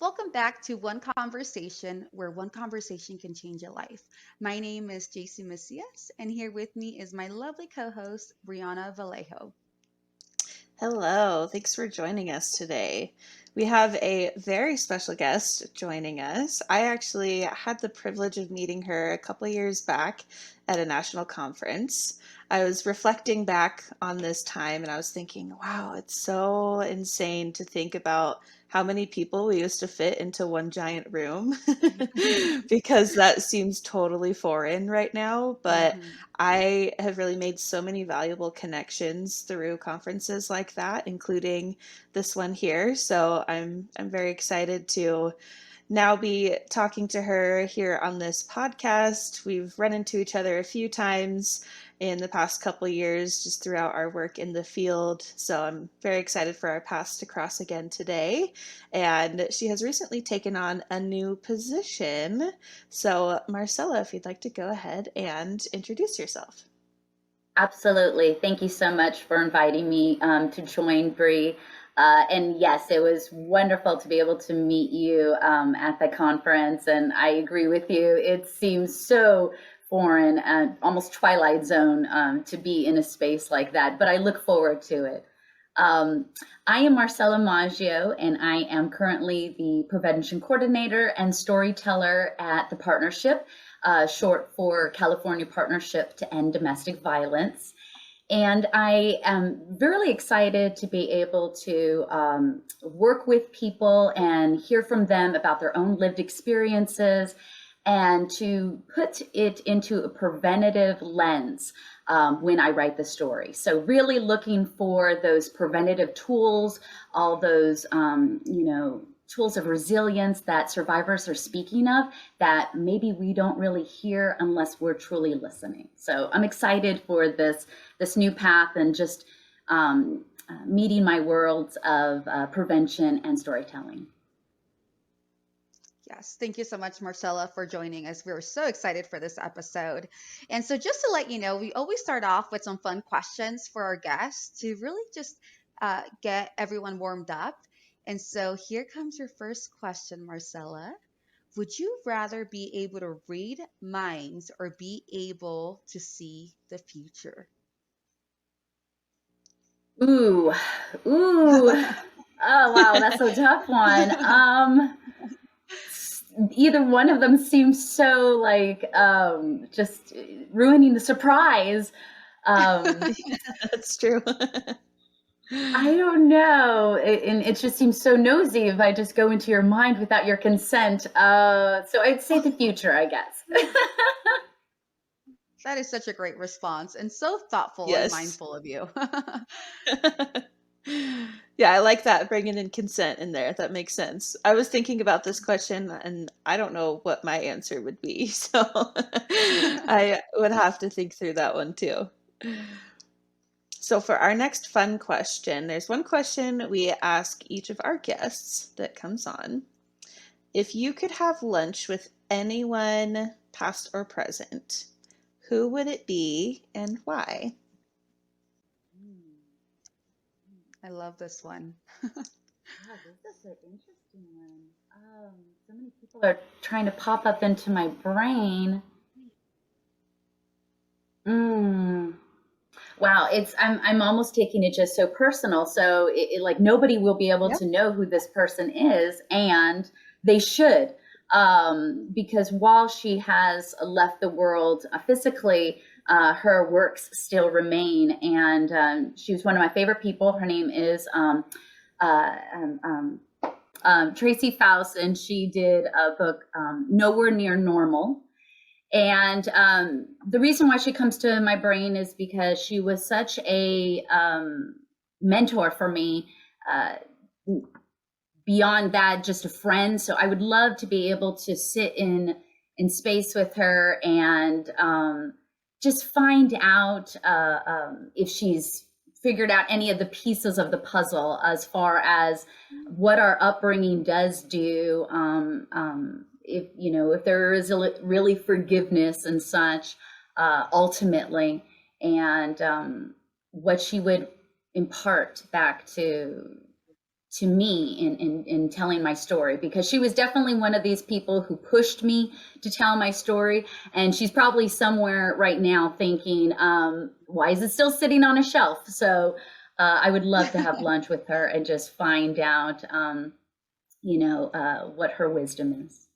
Welcome back to One Conversation, where one conversation can change a life. My name is JC Macias, and here with me is my lovely co host, Brianna Vallejo. Hello, thanks for joining us today. We have a very special guest joining us. I actually had the privilege of meeting her a couple of years back at a national conference. I was reflecting back on this time and I was thinking, wow, it's so insane to think about how many people we used to fit into one giant room because that seems totally foreign right now. But Mhm. I have really made so many valuable connections through conferences like that, including this one here. So I'm very excited to now be talking to her here on this podcast. We've run into each other a few times in the past couple of years just throughout our work in the field. So I'm very excited for our paths to cross again today. And she has recently taken on a new position. So, Marcella, if you'd like to go ahead and introduce yourself. Absolutely. Thank you so much for inviting me to join, Bree. And yes, it was wonderful to be able to meet you at the conference. And I agree with you. It seems so foreign and almost Twilight Zone to be in a space like that. But I look forward to it. Um, I am Marcella Maggio, and I am currently the prevention coordinator and storyteller at the partnership, short for California Partnership to End Domestic Violence. And I am really excited to be able to work with people and hear from them about their own lived experiences and to put it into a preventative lens when I write the story. So really looking for those preventative tools, all those, tools of resilience that survivors are speaking of that maybe we don't really hear unless we're truly listening. So I'm excited for this new path and just meeting my worlds of prevention and storytelling. Yes, thank you so much, Marcella, for joining us. We're so excited for this episode. And so, just to let you know, we always start off with some fun questions for our guests to really just get everyone warmed up. And so, here comes your first question, Marcella. Would you rather be able to read minds or be able to see the future? Ooh, ooh. Oh wow, that's a tough one. Either one of them seems so like just ruining the surprise. Um, That's true. I don't know, and it just seems so nosy if I just go into your mind without your consent. So I'd say the future, I guess. That is such a great response and so thoughtful and Yes. mindful of you. Yeah, I like that, bringing in consent in there. That makes sense. I was thinking about this question and I don't know what my answer would be. So I would have to think through that one too. So for our next fun question, there's one question we ask each of our guests that comes on. If you could have lunch with anyone, past or present, who would it be and why? Mm, I love this one. Wow, this is an interesting one. So many people are trying to pop up into my brain. Mm. Wow, I'm almost taking it just so personal. So like nobody will be able Yep. to know who this person is, and they should, because while she has left the world physically, her works still remain. And she was one of my favorite people. Her name is uh, um, um, Tracy Faust, and she did a book, Nowhere Near Normal. And the reason why she comes to my brain is because she was such a mentor for me. Uh, Beyond that, just a friend. So I would love to be able to sit in space with her and just find out if she's figured out any of the pieces of the puzzle as far as what our upbringing does do. If if there is really forgiveness and such, ultimately, and what she would impart back to me in telling my story, because she was definitely one of these people who pushed me to tell my story. And she's probably somewhere right now thinking, why is it still sitting on a shelf? So I would love to have lunch with her and just find out, what her wisdom is.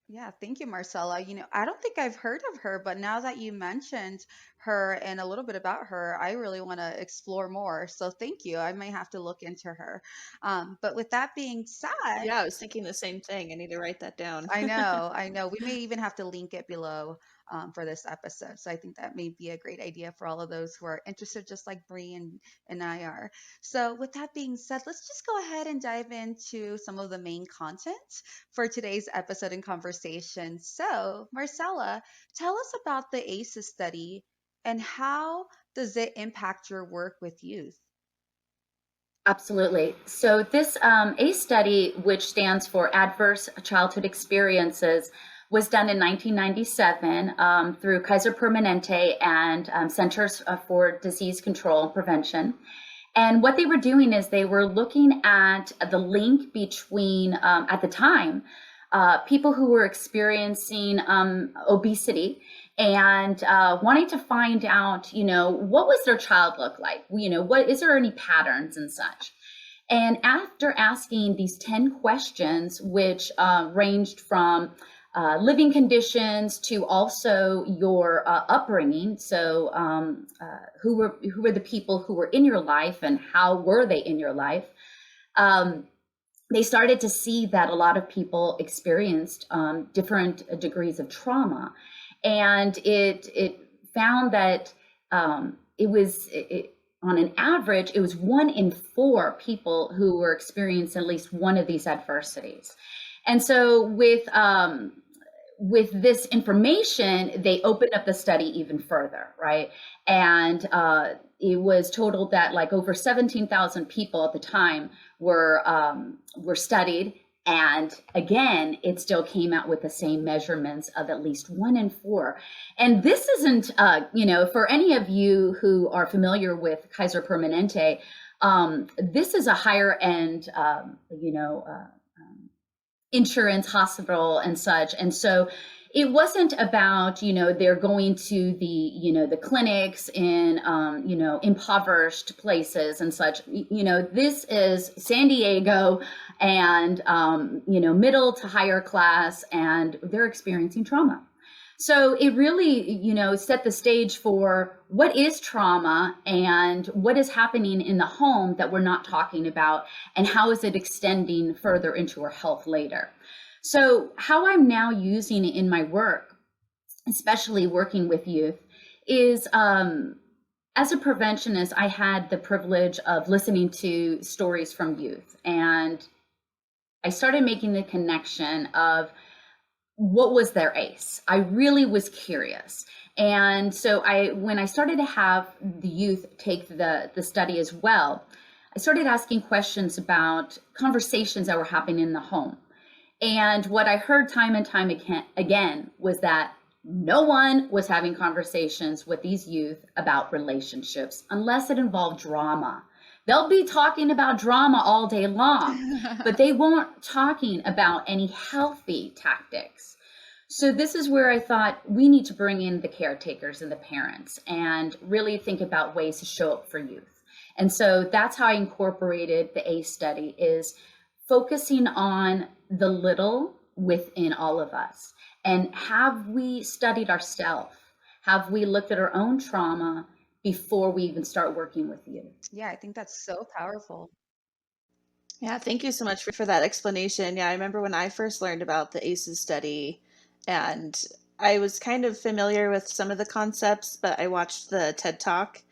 Yeah, thank you, Marcella. I don't think I've heard of her, but now that you mentioned her and a little bit about her, I really want to explore more. So thank you. I may have to look into her. But with that being said, Yeah, I was thinking the same thing. I need to write that down. I know, I know. We may even have to link it below for this episode. So I think that may be a great idea for all of those who are interested, just like Bree and I are. So with that being said, let's just go ahead and dive into some of the main content for today's episode and conversation. So, Marcella, tell us about the ACEs study and how does it impact your work with youth? Absolutely. So, this ACE study, which stands for Adverse Childhood Experiences, was done in 1997 through Kaiser Permanente and Centers for Disease Control and Prevention. And what they were doing is they were looking at the link between, at the time, people who were experiencing obesity and wanting to find out, what was their child look like? What is there any patterns and such? And after asking these 10 questions, which ranged from living conditions to also your upbringing. So, who were the people who were in your life, and how were they in your life? They started to see that a lot of people experienced different degrees of trauma, and it found that on an average, it was 1 in 4 people who were experiencing at least one of these adversities. And so with this information, they opened up the study even further, right? And it was totaled that like over 17,000 people at the time were studied. And again, it still came out with the same measurements of at least 1 in 4. And this isn't, for any of you who are familiar with Kaiser Permanente, this is a higher end, insurance hospital and such. And so it wasn't about, they're going to the clinics in, impoverished places and such. This is San Diego and, middle to higher class, and they're experiencing trauma. So it really, set the stage for what is trauma and what is happening in the home that we're not talking about, and how is it extending further into our health later. So how I'm now using it in my work, especially working with youth, is as a preventionist, I had the privilege of listening to stories from youth, and I started making the connection of what was their ACE. I really was curious. And so when I started to have the youth take the study as well, I started asking questions about conversations that were happening in the home. And what I heard time and time again was that no one was having conversations with these youth about relationships unless it involved drama. They'll be talking about drama all day long, but they weren't talking about any healthy tactics. So this is where I thought we need to bring in the caretakers and the parents and really think about ways to show up for youth. And so that's how I incorporated the ACE study, is focusing on the little within all of us. And have we studied ourselves? Have we looked at our own trauma before we even start working with youth? Yeah, I think that's so powerful. Yeah, thank you so much for that explanation. Yeah, I remember when I first learned about the ACEs study, and I was kind of familiar with some of the concepts, but I watched the TED Talk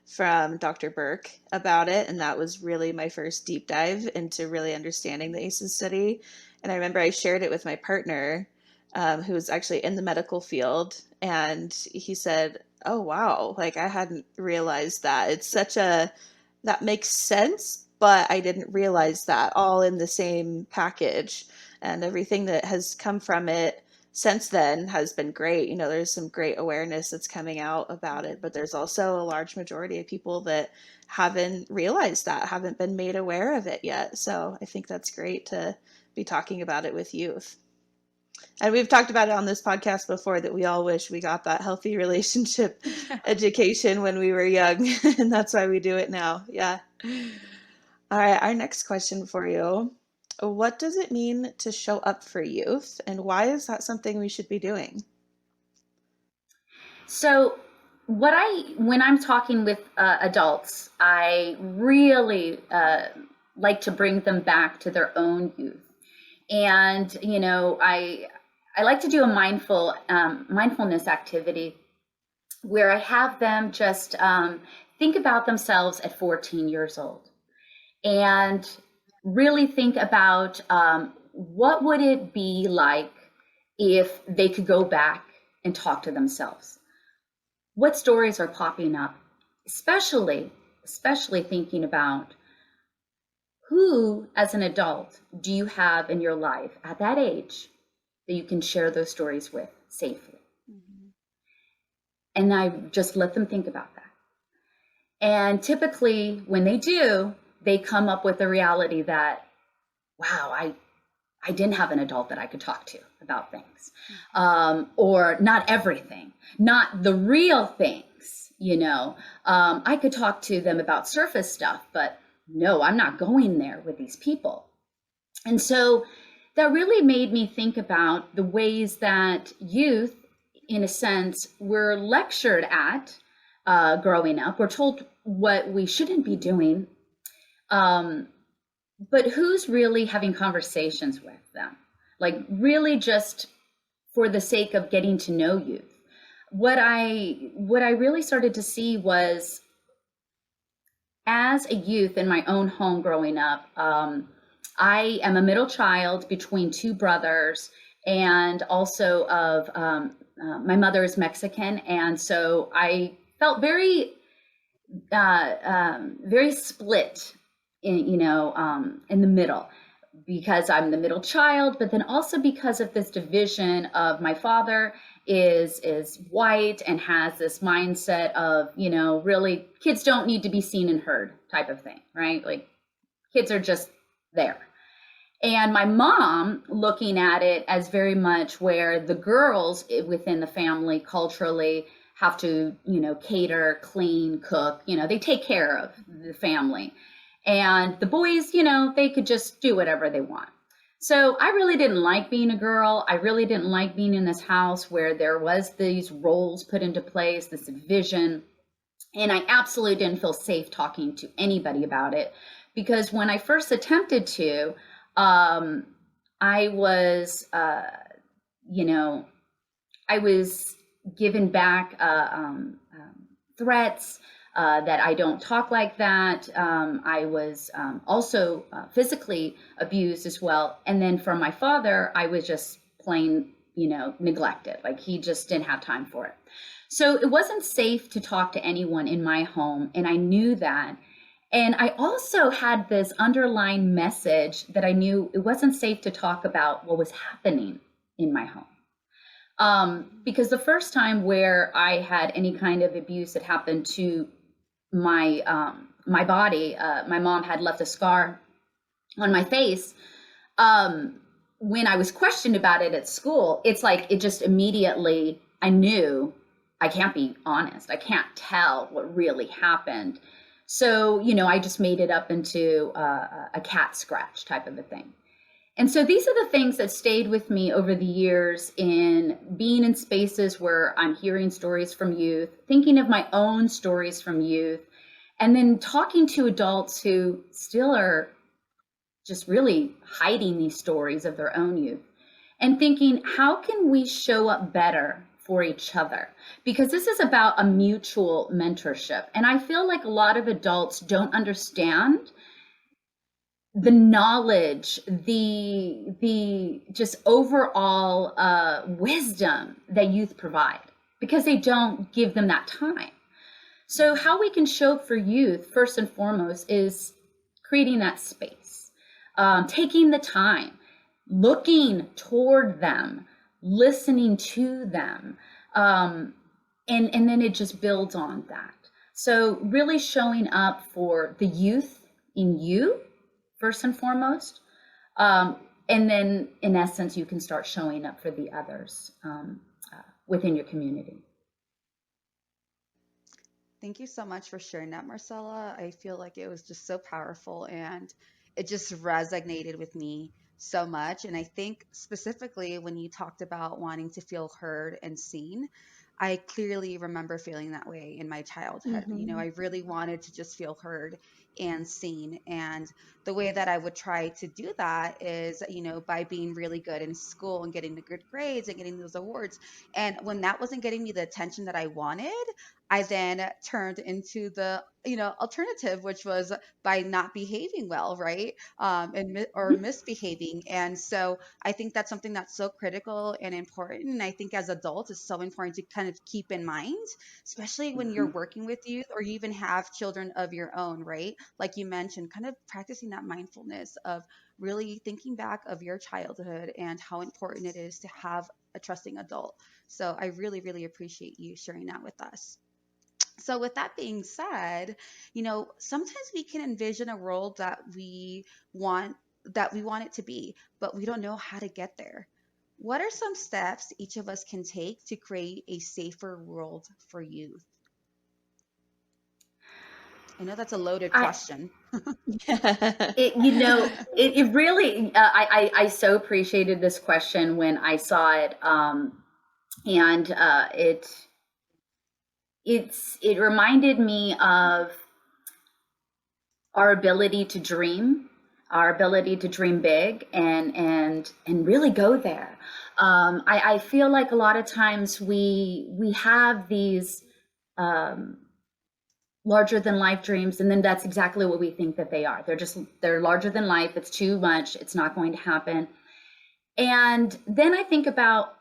from Dr. Burke about it, and that was really my first deep dive into really understanding the ACEs study. And I remember I shared it with my partner, who was actually in the medical field, and he said, "Oh, wow, like I hadn't realized that. It's such a that makes sense, but I didn't realize that all in the same package, and everything that has come from it since then has been great. You know, there's some great awareness that's coming out about it, but there's also a large majority of people that haven't realized that, haven't been made aware of it yet. So I think that's great to be talking about it with youth. And we've talked about it on this podcast before that we all wish we got that healthy relationship education when we were young, and that's why we do it now. Yeah. All right, our next question for you. What does it mean to show up for youth, and why is that something we should be doing? So, when I'm talking with adults, I really like to bring them back to their own youth. And, I like to do a mindfulness activity where I have them just think about themselves at 14 years old and really think about what would it be like if they could go back and talk to themselves. What stories are popping up, especially thinking about who, as an adult, do you have in your life at that age that you can share those stories with safely? Mm-hmm. And I just let them think about that. And typically, when they do, they come up with the reality that, wow, I didn't have an adult that I could talk to about things, or not everything, not the real things. I could talk to them about surface stuff, but no, I'm not going there with these people. And so that really made me think about the ways that youth, in a sense, were lectured at growing up. We're told what we shouldn't be doing. But who's really having conversations with them? Like really just for the sake of getting to know youth. What I really started to see was, as a youth in my own home growing up, I am a middle child between two brothers, and also of my mother is Mexican, and so I felt very split in the middle, because I'm the middle child, but then also because of this division of my father is white and has this mindset of, really kids don't need to be seen and heard type of thing, right? Like kids are just there. And my mom looking at it as very much where the girls within the family culturally have to, cater, clean, cook, they take care of the family. And the boys, they could just do whatever they want. So I really didn't like being a girl. I really didn't like being in this house where there was these roles put into place, this vision. And I absolutely didn't feel safe talking to anybody about it, because when I first attempted to, I was, I was given back threats, that I don't talk like that. I was also physically abused as well. And then from my father, I was just plain, neglected. Like he just didn't have time for it. So it wasn't safe to talk to anyone in my home. And I knew that. And I also had this underlying message that I knew it wasn't safe to talk about what was happening in my home. Because the first time where I had any kind of abuse that happened to my body, my mom had left a scar on my face. When I was questioned about it at school, it's like it just immediately, I knew I can't be honest. I can't tell what really happened. So, I just made it up into a cat scratch type of a thing. And so these are the things that stayed with me over the years in being in spaces where I'm hearing stories from youth, thinking of my own stories from youth, and then talking to adults who still are just really hiding these stories of their own youth, and thinking, how can we show up better for each other? Because this is about a mutual mentorship. And I feel like a lot of adults don't understand the knowledge, the just overall wisdom that youth provide, because they don't give them that time. So how we can show up for youth, first and foremost, is creating that space, taking the time, looking toward them, listening to them. And then it just builds on that. So really showing up for the youth in you, first and foremost. And then in essence, you can start showing up for the others within your community. Thank you so much for sharing that, Marcella. I feel like it was just so powerful and it just resonated with me so much. And I think specifically when you talked about wanting to feel heard and seen, I clearly remember feeling that way in my childhood. You know, Mm-hmm. I really wanted to just feel heard and seen. And the way that I would try to do that is, you know, by being really good in school and getting the good grades and getting those awards. And when that wasn't getting me the attention that I wanted, I then turned into the, you know, alternative, which was by not behaving well, right? Or misbehaving. And so I think that's something that's so critical and important. And I think as adults, it's so important to kind of keep in mind, especially when you're Mhm. working with youth or you even have children of your own, right? Like you mentioned, kind of practicing that mindfulness of really thinking back of your childhood and how important it is to have a trusting adult. So I really, really appreciate you sharing that with us. So with that being said, you know, sometimes we can envision a world want that we want it to be, but we don't know how to get there. What are some steps each of us can take to create a safer world for youth? I know that's a loaded I, question. it really, I so appreciated this question when I saw it. And it reminded me of our ability to dream, our ability to dream big and really go there. I feel like a lot of times we have these um, larger than life dreams, and then that's exactly what we think that they are. They're larger than life. It's too much. It's not going to happen. And then I think about,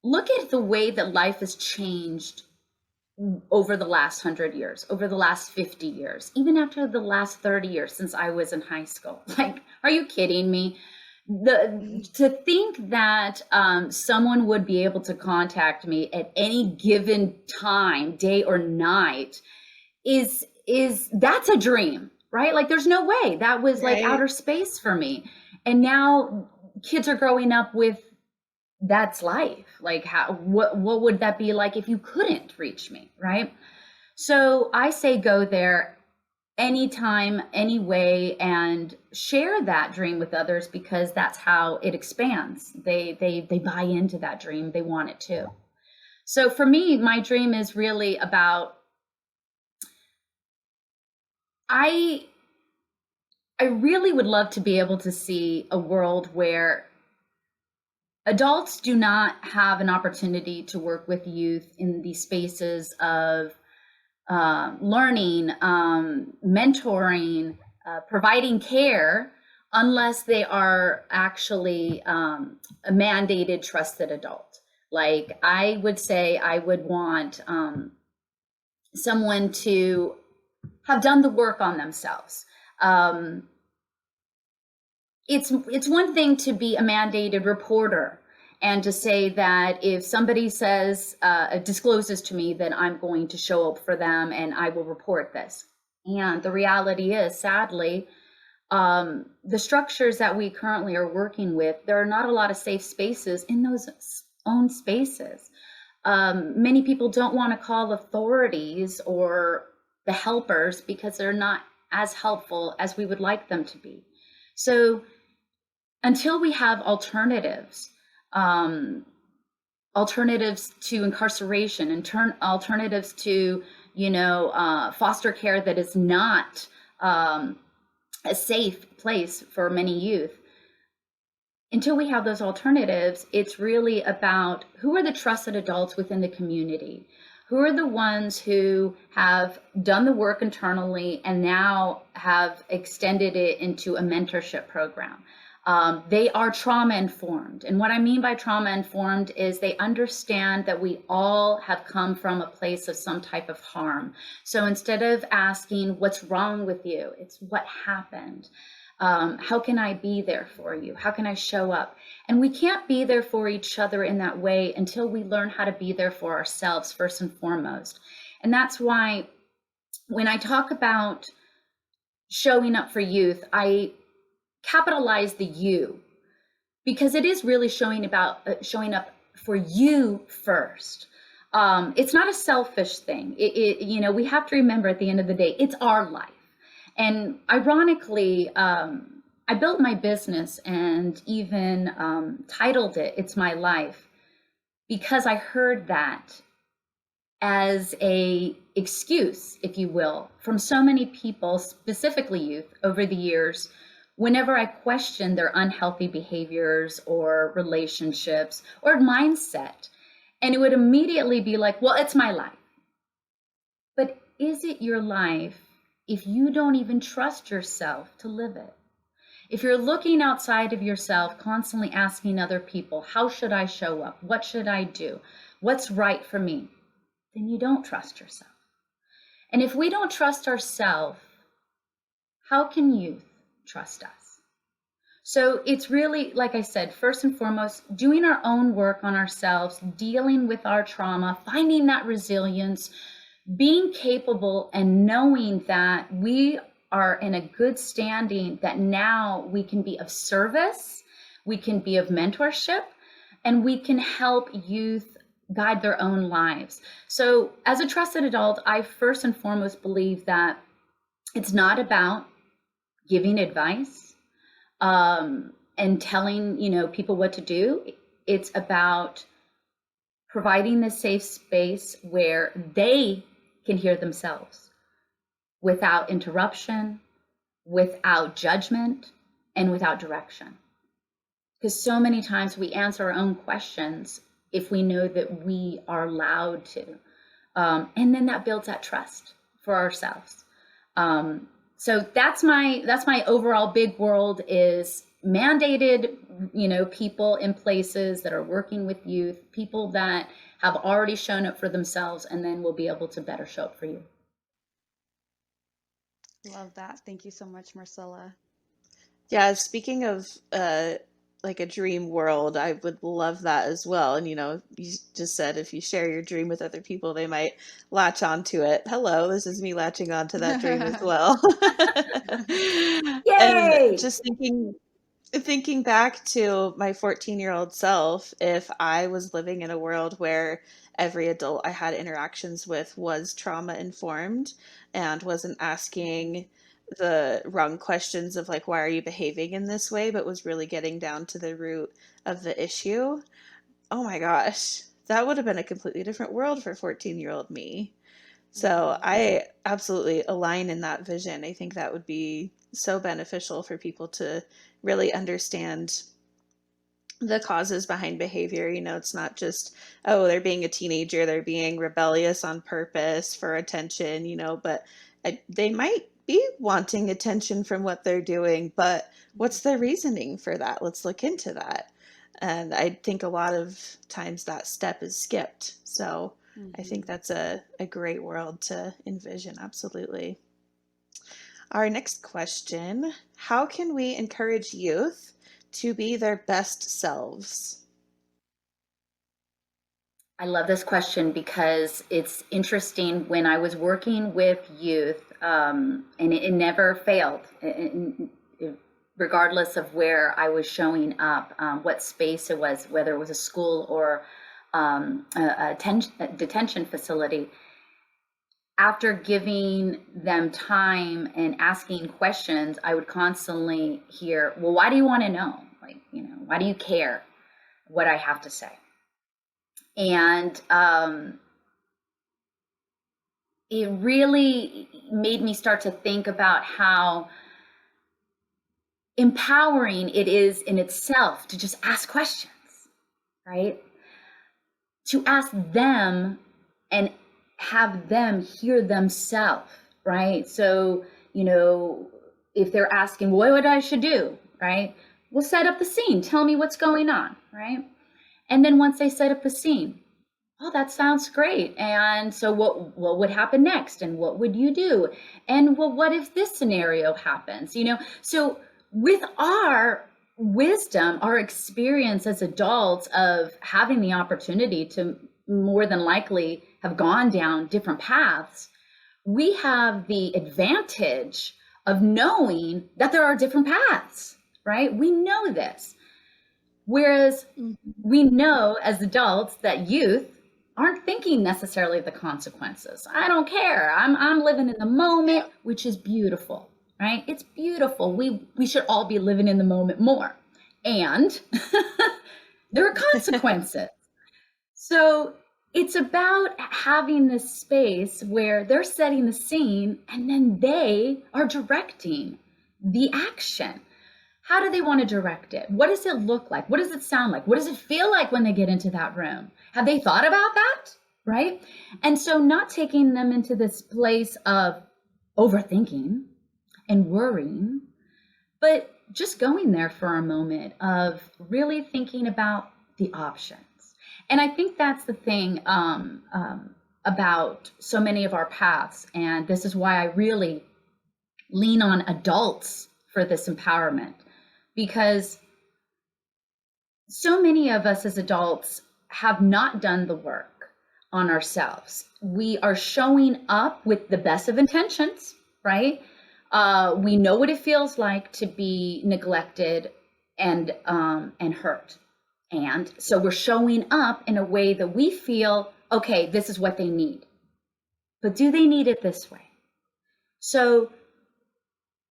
look at the way that life has changed over the last 100 years, over the last 50 years, even after the last 30 years since I was in high school. Like, are you kidding me? To think that someone would be able to contact me at any given time, day or night, is that's a dream, right? Like, there's no way. That was like Right. outer space for me. And now kids are growing up with, that's life. Like, how, what would that be like if you couldn't reach me, right? So I say go there anytime, any way, and share that dream with others, because that's how it expands. They buy into that dream. They want it too. So for me, my dream is really about, I I really would love to be able to see a world where adults do not have an opportunity to work with youth in these spaces of learning, mentoring, providing care, unless they are actually a mandated, trusted adult. Like, I would say I would want someone to have done the work on themselves. Um, it's one thing to be a mandated reporter and to say that if somebody says discloses to me, then I'm going to show up for them and I will report this. And the reality is, sadly, the structures that we currently are working with, there are not a lot of safe spaces in those own spaces. Many people don't want to call authorities or the helpers because they're not as helpful as we would like them to be. So until we have alternatives, um, alternatives to incarceration, and alternatives to, foster care that is not a safe place for many youth. Until we have those alternatives, it's really about who are the trusted adults within the community. Who are the ones who have done the work internally and now have extended it into a mentorship program? They are trauma informed. And what I mean by trauma informed is they understand that we all have come from a place of some type of harm. So instead of asking, what's wrong with you? It's what happened. How can I be there for you? How can I show up? And we can't be there for each other in that way until we learn how to be there for ourselves first and foremost. And that's why when I talk about showing up for youth, I capitalize the you, because it is really showing up for you first. It's not a selfish thing. We have to remember at the end of the day, it's our life. And ironically, I built my business and even titled it "It's My Life" because I heard that as a excuse, if you will, from so many people, specifically youth, over the years, whenever I questioned their unhealthy behaviors or relationships or mindset. And it would immediately be like, well, it's my life. But is it your life if you don't even trust yourself to live it? If you're looking outside of yourself, constantly asking other people, how should I show up? What should I do? What's right for me? Then you don't trust yourself. And if we don't trust ourselves, how can youth trust us? So it's really, like I said, first and foremost, doing our own work on ourselves, dealing with our trauma, finding that resilience, being capable and knowing that we are in a good standing, that now we can be of service, we can be of mentorship, and we can help youth guide their own lives. So as a trusted adult, I first and foremost believe that it's not about giving advice and telling people what to do. It's about providing the safe space where they can hear themselves without interruption, without judgment, and without direction. Because so many times we answer our own questions if we know that we are allowed to. And then that builds that trust for ourselves. So that's my overall big world is mandated, people in places that are working with youth, people that have already shown up for themselves, and then will be able to better show up for you. Love that. Thank you so much, Marcella. Yeah, speaking of like a dream world, I would love that as well. And you just said if you share your dream with other people, they might latch onto it. Hello, this is me latching onto that dream as well. And Yay! just thinking back to my 14-year-old self, if I was living in a world where every adult I had interactions with was trauma informed and wasn't asking the wrong questions of like, why are you behaving in this way, but was really getting down to the root of the issue, oh my gosh, that would have been a completely different world for 14-year-old me. So Mhm. I absolutely align in that vision. I think that would be so beneficial for people to really understand the causes behind behavior. It's not just, oh, they're being a teenager, they're being rebellious on purpose for attention, but they might be wanting attention from what they're doing, but what's the reasoning for that? Let's look into that. And I think a lot of times that step is skipped. So I think Mhm. that's a great world to envision. Absolutely. Our next question: how can we encourage youth to be their best selves? I love this question because it's interesting. When I was working with youth, and it never failed, regardless of where I was showing up, what space it was, whether it was a school or a detention facility. After giving them time and asking questions, I would constantly hear, well, why do you want to know? Like, why do you care what I have to say? And it really made me start to think about how empowering it is in itself to just ask questions, right? To ask them and have them hear themselves, right? So, if they're asking what I should do, right? Well, set up the scene. Tell me what's going on, right? And then once they set up the scene, oh, that sounds great. And so what would happen next? And what would you do? And well, what if this scenario happens? So with our wisdom, our experience as adults of having the opportunity to more than likely have gone down different paths, we have the advantage of knowing that there are different paths, right? We know this. Whereas we know as adults that youth aren't thinking necessarily the consequences. I don't care. I'm living in the moment, which is beautiful, right? It's beautiful. We should all be living in the moment more. And there are consequences. So it's about having this space where they're setting the scene and then they are directing the action. How do they want to direct it? What does it look like? What does it sound like? What does it feel like when they get into that room? Have they thought about that? Right? And so not taking them into this place of overthinking and worrying, but just going there for a moment of really thinking about the options. And I think that's the thing about so many of our paths. And this is why I really lean on adults for this empowerment, because so many of us as adults have not done the work on ourselves. We are showing up with the best of intentions, right? We know what it feels like to be neglected and hurt. And so we're showing up in a way that we feel, okay, this is what they need. But do they need it this way? So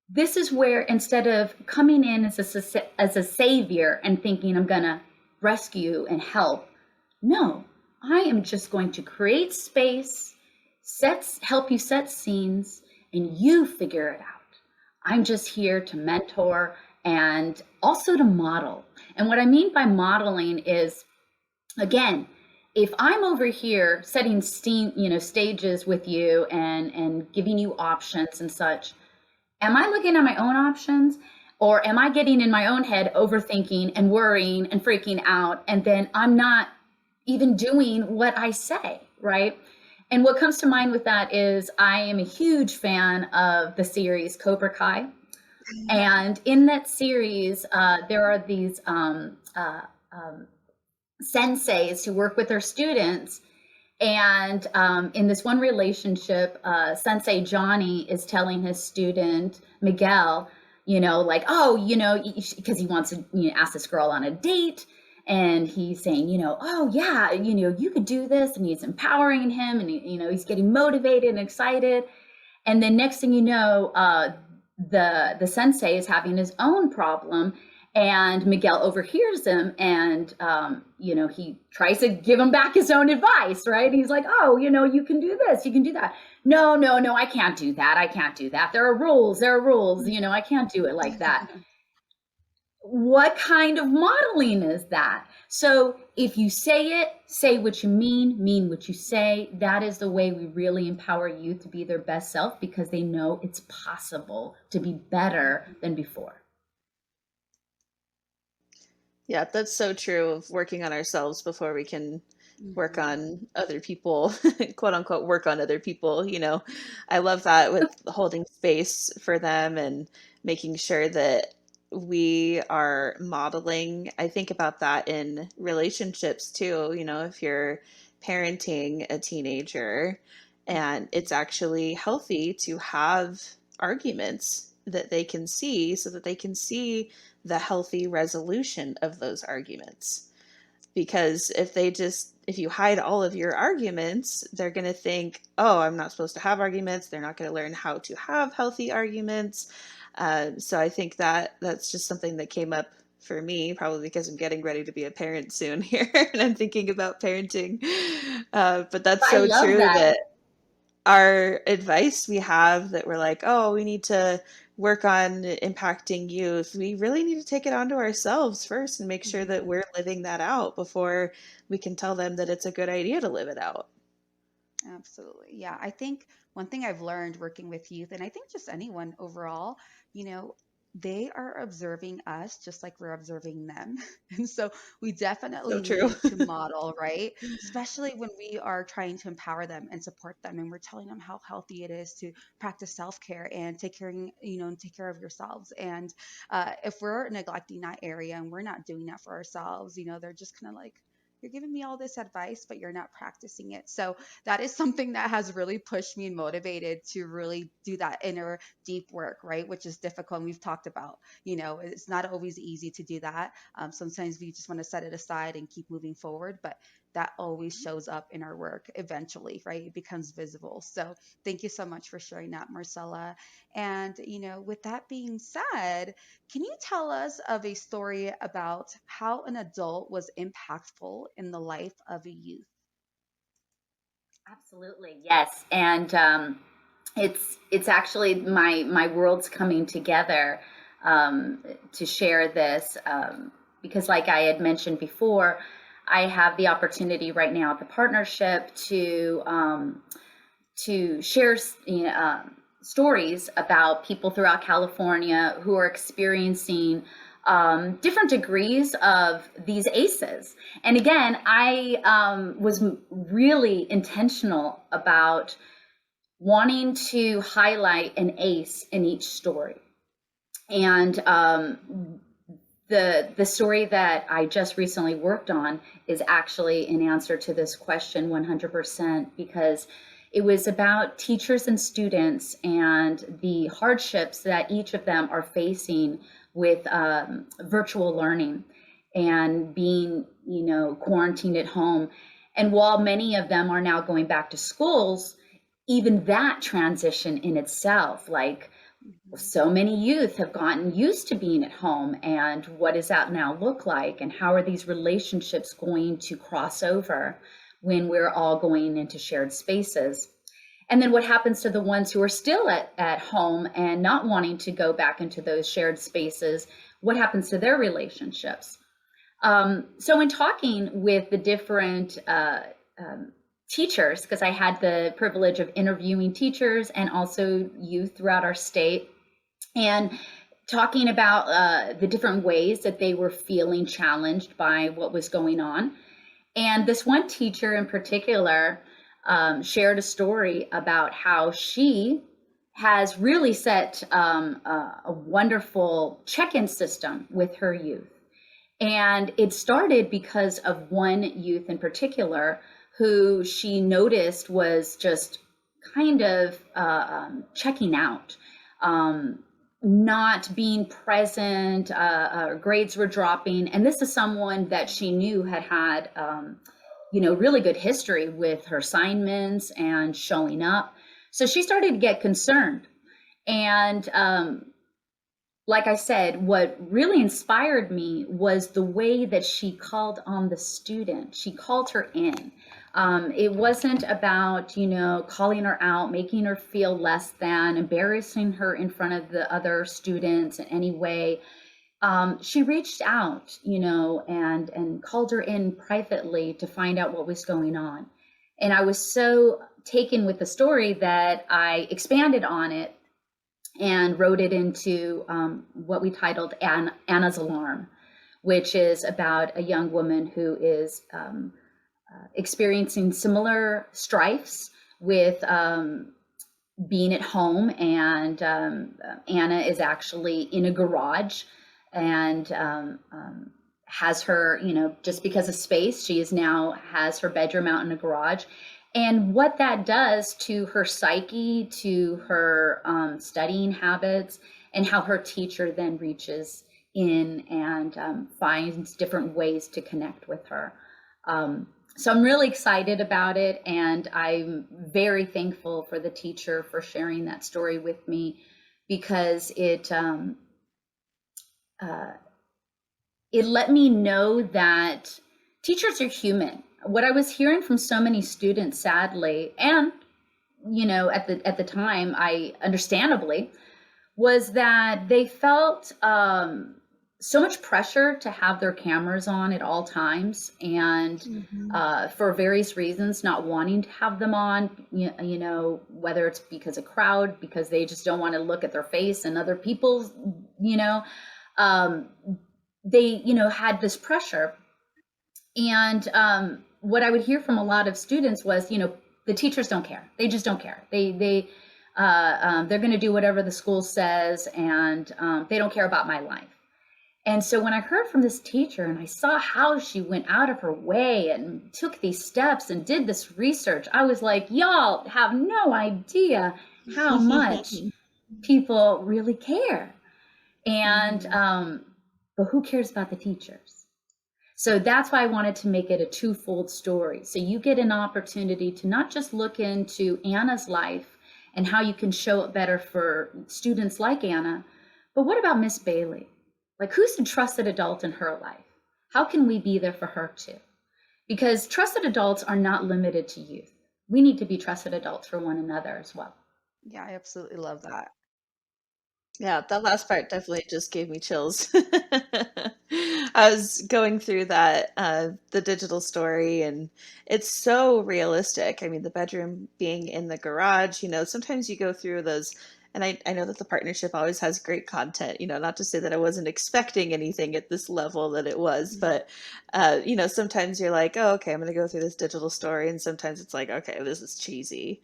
this is where, instead of coming in as a savior and thinking I'm going to rescue and help, no, I am just going to create space, help you set scenes, and you figure it out. I'm just here to mentor and also to model. And what I mean by modeling is, again, if I'm over here setting stages with you and giving you options and such, am I looking at my own options, or am I getting in my own head, overthinking and worrying and freaking out, and then I'm not even doing what I say, right? And what comes to mind with that is I am a huge fan of the series Cobra Kai. And in that series, there are these senseis who work with their students. And in this one relationship, Sensei Johnny is telling his student Miguel, like, oh, because he wants to ask this girl on a date. And he's saying, oh, yeah, you could do this. And he's empowering him, and, he's getting motivated and excited. And then next thing you know, the sensei is having his own problem, and Miguel overhears him, and he tries to give him back his own advice, right? He's like, oh, you can do this, you can do that. No, I can't do that. There are rules, I can't do it like that. What kind of modeling is that? So if you say it, say what you mean what you say. That is the way we really empower youth to be their best self, because they know it's possible to be better than before. Yeah, that's so true, of working on ourselves before we can work Mhm. on other people, quote unquote, work on other people. I love that, with holding space for them and making sure that we are modeling. I think about that in relationships too. If you're parenting a teenager, and it's actually healthy to have arguments that they can see, so that they can see the healthy resolution of those arguments. Because if you hide all of your arguments, they're going to think, oh, I'm not supposed to have arguments. They're not going to learn how to have healthy arguments. So I think that that's just something that came up for me, probably because I'm getting ready to be a parent soon here, and I'm thinking about parenting. But that's I so love true, that. that our advice we have, that we're like, oh, we need to work on impacting youth, we really need to take it onto ourselves first and make sure that Mhm. we're living that out before we can tell them that it's a good idea to live it out. Absolutely. Yeah. I think one thing I've learned working with youth, and I think just anyone overall, you know, they are observing us just like we're observing them. And so we So definitely true. need to model, right? Especially when we are trying to empower them and support them, and we're telling them how healthy it is to practice self-care and take care of yourselves. And if we're neglecting that area and we're not doing that for ourselves, they're just kind of like, you're giving me all this advice, but you're not practicing it. So that is something that has really pushed me and motivated to really do that inner deep work, right? Which is difficult. And we've talked about, it's not always easy to do that. Sometimes we just want to set it aside and keep moving forward, but that always shows up in our work eventually, right? It becomes visible. So thank you so much for sharing that, Marcella. And, with that being said, can you tell us of a story about how an adult was impactful in the life of a youth? Absolutely, yes. And it's actually my world's coming together to share this because, like I had mentioned before, I have the opportunity right now at the partnership to share stories about people throughout California who are experiencing different degrees of these ACEs. And again, I was really intentional about wanting to highlight an ACE in each story. And the story that I just recently worked on is actually an answer to this question 100%, because it was about teachers and students and the hardships that each of them are facing with virtual learning and being, quarantined at home. And while many of them are now going back to schools, even that transition in itself, like Mhm. so many youth have gotten used to being at home, and what does that now look like, and how are these relationships going to cross over when we're all going into shared spaces? And then what happens to the ones who are still at home and not wanting to go back into those shared spaces? What happens to their relationships? So in talking with the different teachers, because I had the privilege of interviewing teachers and also youth throughout our state, and talking about the different ways that they were feeling challenged by what was going on. And this one teacher in particular shared a story about how she has really set a wonderful check-in system with her youth. And it started because of one youth in particular who she noticed was just kind of checking out, not being present, grades were dropping. And this is someone that she knew had really good history with her assignments and showing up. So she started to get concerned. And like I said, what really inspired me was the way that she called on the student. She called her in. It wasn't about, calling her out, making her feel less than, embarrassing her in front of the other students in any way. She reached out, and called her in privately to find out what was going on. And I was so taken with the story that I expanded on it and wrote it into what we titled Anna's Alarm, which is about a young woman who is experiencing similar strifes with being at home. And Anna is actually in a garage and has her, just because of space, she is now has her bedroom out in a garage. And what that does to her psyche, to her studying habits, and how her teacher then reaches in and finds different ways to connect with her. So I'm really excited about it, and I'm very thankful for the teacher for sharing that story with me, because it let me know that teachers are human. What I was hearing from so many students, sadly, and at the time, I understandably, was that they felt so much pressure to have their cameras on at all times, and Mhm. for various reasons, not wanting to have them on. Whether it's because of crowd, because they just don't want to look at their face and other people's you know, um, they, had this pressure. And what I would hear from a lot of students was, the teachers don't care. They just don't care. They're going to do whatever the school says, and they don't care about my life. And so when I heard from this teacher and I saw how she went out of her way and took these steps and did this research, I was like, y'all have no idea how much people really care. And, but who cares about the teachers? So that's why I wanted to make it a twofold story. So you get an opportunity to not just look into Anna's life and how you can show it better for students like Anna, but what about Miss Bailey? Like, who's a trusted adult in her life? How can we be there for her too? Because trusted adults are not limited to youth. We need to be trusted adults for one another as well. Yeah, I absolutely love that. Yeah, that last part definitely just gave me chills. I was going through that, the digital story, and it's so realistic. I mean, the bedroom being in the garage, sometimes you go through those, and I know that the partnership always has great content, not to say that I wasn't expecting anything at this level that it was, but, sometimes you're like, oh, okay, I'm going to go through this digital story, and sometimes it's like, okay, this is cheesy.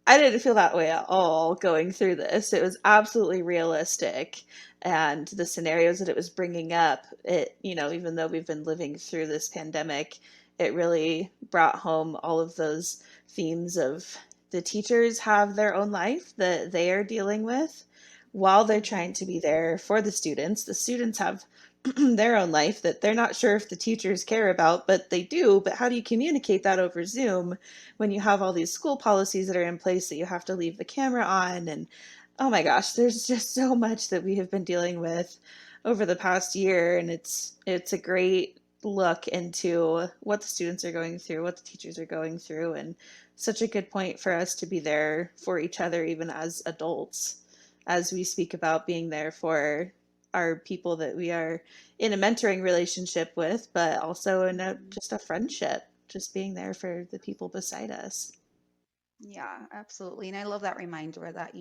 I didn't feel that way at all going through this. It was absolutely realistic. And the scenarios that it was bringing up, even though we've been living through this pandemic, it really brought home all of those themes of the teachers have their own life that they are dealing with while they're trying to be there for the students. The students have their own life that they're not sure if the teachers care about, but they do. But how do you communicate that over Zoom when you have all these school policies that are in place that you have to leave the camera on? And oh my gosh, there's just so much that we have been dealing with over the past year, and it's a great look into what the students are going through, what the teachers are going through, and such a good point for us to be there for each other even as adults, as we speak about being there for our people that we are in a mentoring relationship with, but also in just a friendship, just being there for the people beside us. Yeah, absolutely. And I love that reminder that,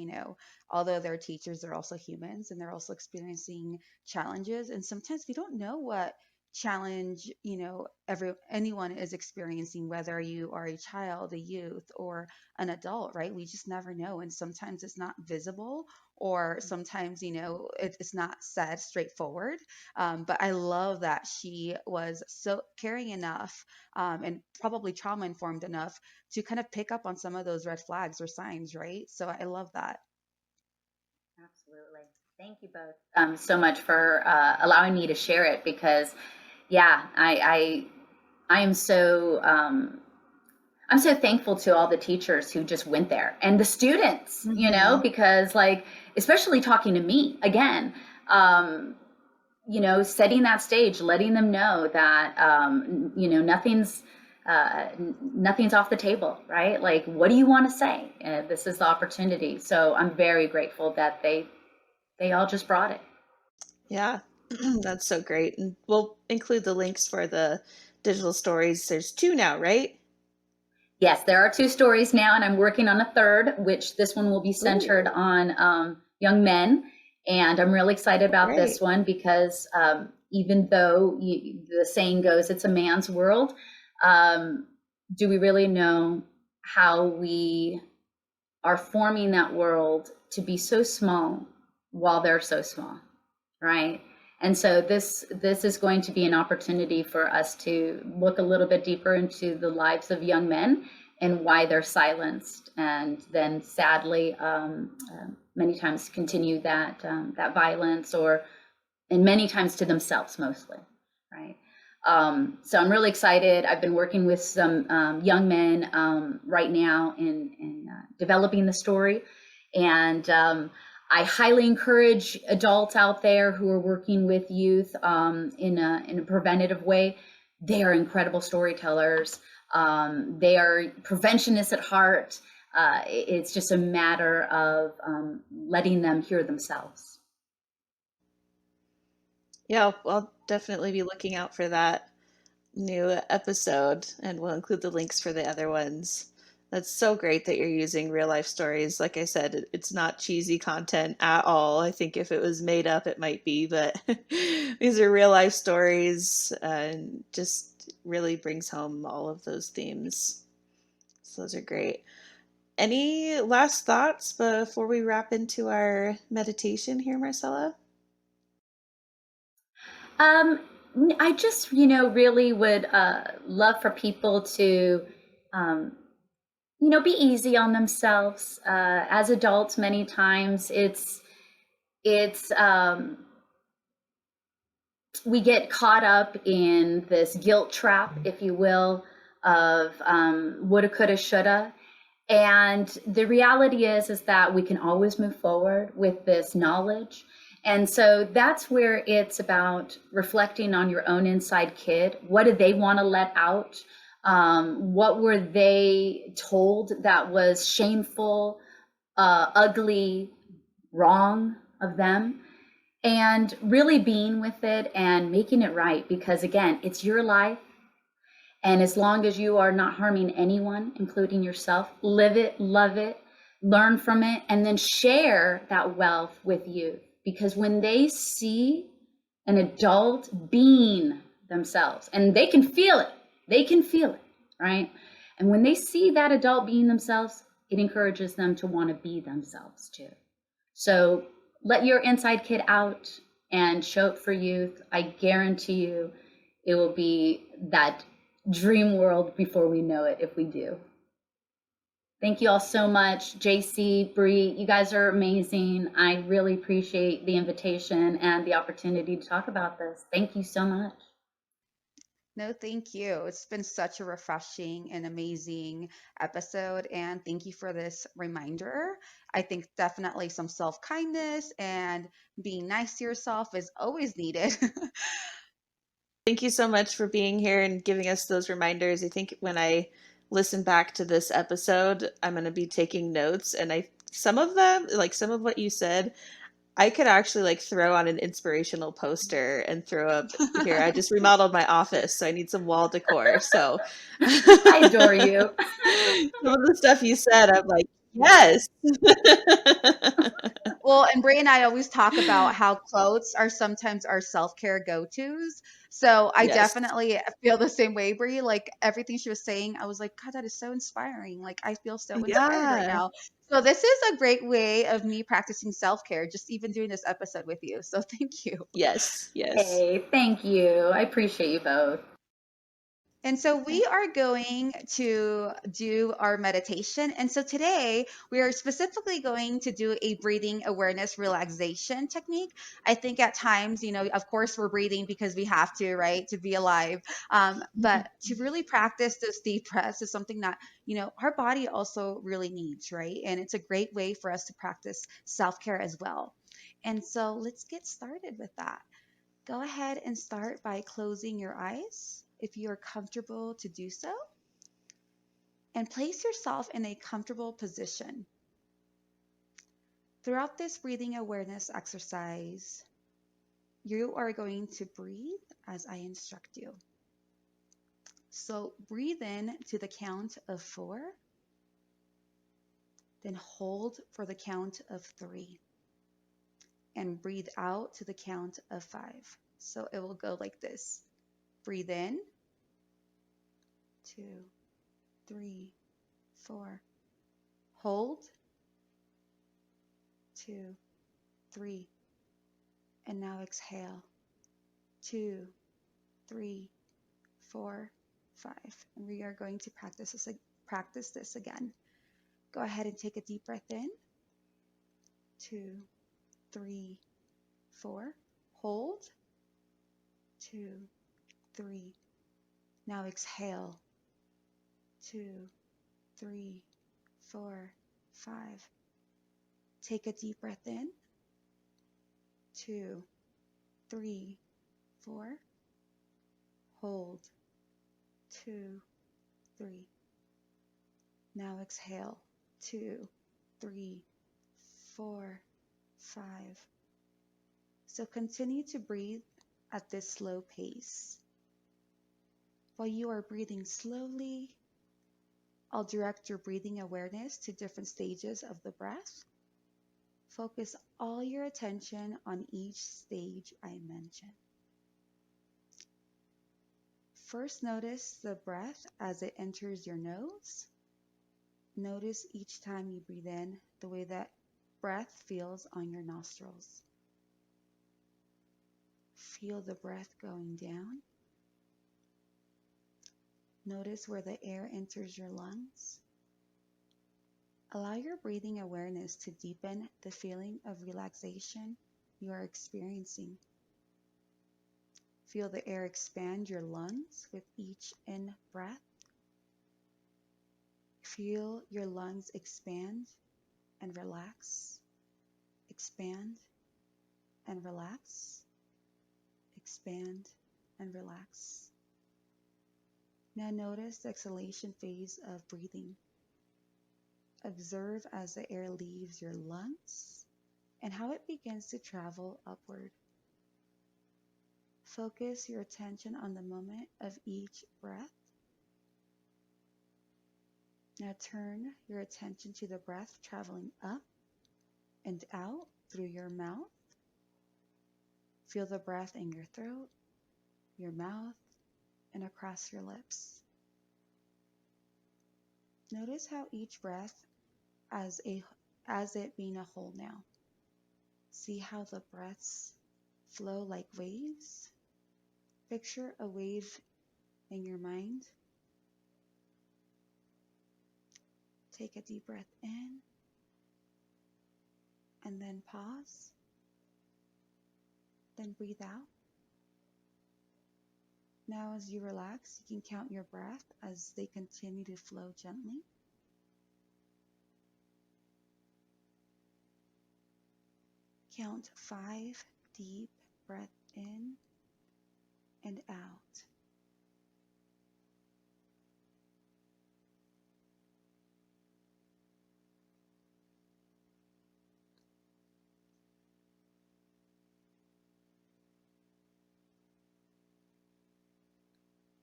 although they're teachers, they're also humans and they're also experiencing challenges. And sometimes we don't know what challenge, anyone is experiencing, whether you are a child, a youth, or an adult, right? We just never know. And sometimes it's not visible, or sometimes, it's not said straightforward. But I love that she was so caring enough, and probably trauma informed enough to kind of pick up on some of those red flags or signs, right? So I love that. Absolutely. Thank you both so much for allowing me to share it because, yeah, I am so I'm so thankful to all the teachers who just went there and the students, because like, especially talking to me again, setting that stage, letting them know that, nothing's off the table, right? Like, what do you want to say? This is the opportunity. So I'm very grateful that they all just brought it. Yeah, that's so great. And we'll include the links for the digital stories. There's two now, right? Yes, there are two stories now, and I'm working on a third, which this one will be centered Ooh, on young men. And I'm really excited about this great. one because even though the saying goes, it's a man's world, um, do we really know how we are forming that world to be so small while they're so small, right? And so this is going to be an opportunity for us to look a little bit deeper into the lives of young men and why they're silenced, and then sadly, many times continue that violence, or and many times to themselves mostly, right? So I'm really excited. I've been working with some young men right now in developing the story, and I highly encourage adults out there who are working with youth in a preventative way. They are incredible storytellers. They are preventionists at heart. It's just a matter of letting them hear themselves. Yeah, I'll definitely be looking out for that new episode, and we'll include the links for the other ones. That's so great that you're using real life stories. Like I said, it's not cheesy content at all. I think if it was made up, it might be, but these are real life stories and just really brings home all of those themes. So those are great. Any last thoughts before we wrap into our meditation here, Marcella? Um, I just, really would love for people to, um, be easy on themselves. As adults, many times it's we get caught up in this guilt trap, if you will, of woulda, coulda, shoulda. And the reality is that we can always move forward with this knowledge. And so that's where it's about reflecting on your own inside kid. What did they want to let out? What were they told that was shameful, ugly, wrong of them? And really being with it and making it right, because again, it's your life. And as long as you are not harming anyone, including yourself, live it, love it, learn from it, and then share that wealth with youth. Because when they see an adult being themselves, and they can feel it, right? And when they see that adult being themselves, it encourages them to want to be themselves too. So let your inside kid out and show up for youth. I guarantee you it will be that dream world before we know it if we do. Thank you all so much. JC, Bree, you guys are amazing. I really appreciate the invitation and the opportunity to talk about this. Thank you so much. No, thank you. It's been such a refreshing and amazing episode. And thank you for this reminder. I think definitely some self kindness and being nice to yourself is always needed. Thank you so much for being here and giving us those reminders. I think when I listen back to this episode, I'm going to be taking notes, and some of them, like some of what you said, I could actually like throw on an inspirational poster and throw up here. I just remodeled my office, so I need some wall decor. So I adore you. some of the stuff you said, I'm like, yes. Well, and Bray and I always talk about how clothes are sometimes our self-care go-tos. So I Yes. definitely feel the same way, Brie. Like everything she was saying, I was like, God, that is so inspiring. Like I feel so inspired right Yeah. now. So this is a great way of me practicing self-care, just even doing this episode with you. So thank you. Yes. Yes. Hey, thank you. I appreciate you both. And so we are going to do our meditation. And so today we are specifically going to do a breathing awareness relaxation technique. I think at times, of course, we're breathing because we have to, right, to be alive. But to really practice those deep breaths is something that, our body also really needs, right? And it's a great way for us to practice self care as well. And so let's get started with that. Go ahead and start by closing your eyes if you are comfortable to do so, and place yourself in a comfortable position. Throughout this breathing awareness exercise, you are going to breathe as I instruct you. So breathe in to the count of 4, then hold for the count of 3, and breathe out to the count of 5. So it will go like this. Breathe in, 2, 3, 4. Hold, 2, 3. And now exhale. 2, 3, 4, 5. And we are going to practice this again. Go ahead and take a deep breath in. 2, 3, 4. Hold. 2, 3. Now exhale. 2, 3, 4, 5. Take a deep breath in. 2, 3, 4. Hold. 2, 3. Now exhale. 2, 3, 4, 5. So continue to breathe at this slow pace. While you are breathing slowly, I'll direct your breathing awareness to different stages of the breath. Focus all your attention on each stage I mentioned. First, notice the breath as it enters your nose. Notice each time you breathe in the way that breath feels on your nostrils. Feel the breath going down. Notice where the air enters your lungs. Allow your breathing awareness to deepen the feeling of relaxation you are experiencing. Feel the air expand your lungs with each in-breath. Feel your lungs expand and relax, expand and relax, expand and relax. Now notice the exhalation phase of breathing. Observe as the air leaves your lungs and how it begins to travel upward. Focus your attention on the moment of each breath. Now turn your attention to the breath traveling up and out through your mouth. Feel the breath in your throat, your mouth, and across your lips. Notice how each breath as it being a whole now. See how the breaths flow like waves. Picture a wave in your mind. Take a deep breath in and then pause. Then breathe out. Now as you relax, you can count your breath as they continue to flow gently. Count 5 deep breaths in and out.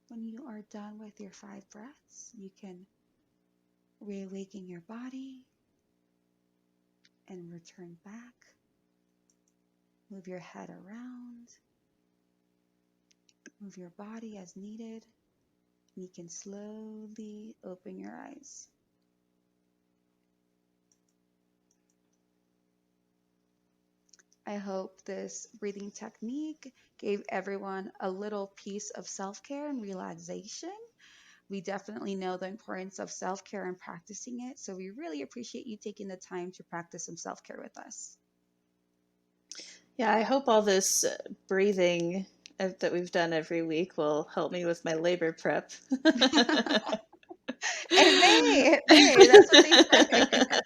When you are done with your 5 breaths, you can reawaken your body and return back. Move your head around. Move your body as needed. You can slowly open your eyes. I hope this breathing technique gave everyone a little piece of self-care and relaxation. We definitely know the importance of self-care and practicing it, so we really appreciate you taking the time to practice some self-care with us. Yeah, I hope all this breathing that we've done every week will help me with my labor prep. It may. That's what they say.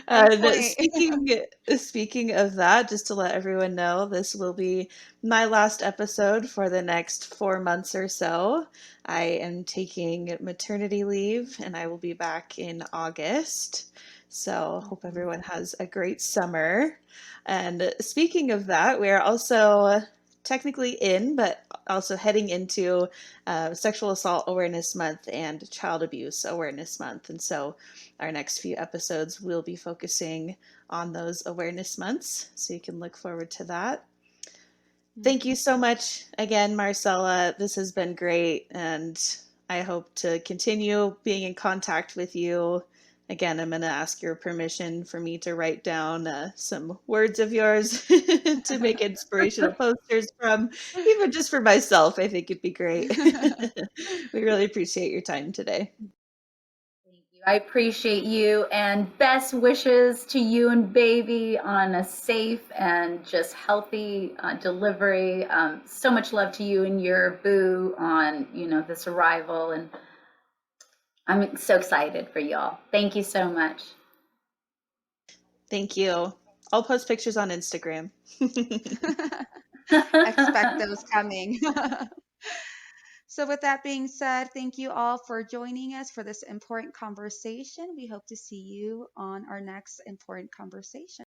On point. Speaking of that, just to let everyone know, this will be my last episode for the next 4 months or so. I am taking maternity leave and I will be back in August. So hope everyone has a great summer. And speaking of that, we are also technically in, but also heading into Sexual Assault Awareness Month and Child Abuse Awareness Month. And so our next few episodes will be focusing on those awareness months. So you can look forward to that. Thank you so much again, Marcella. This has been great. And I hope to continue being in contact with you. Again, I'm going to ask your permission for me to write down some words of yours to make inspirational posters from, even just for myself. I think it'd be great. We really appreciate your time today. Thank you. I appreciate you, and best wishes to you and baby on a safe and just healthy delivery. So much love to you and your boo on this arrival, and I'm so excited for y'all. Thank you so much. Thank you. I'll post pictures on Instagram. Expect those coming. So, with that being said, thank you all for joining us for this important conversation. We hope to see you on our next important conversation.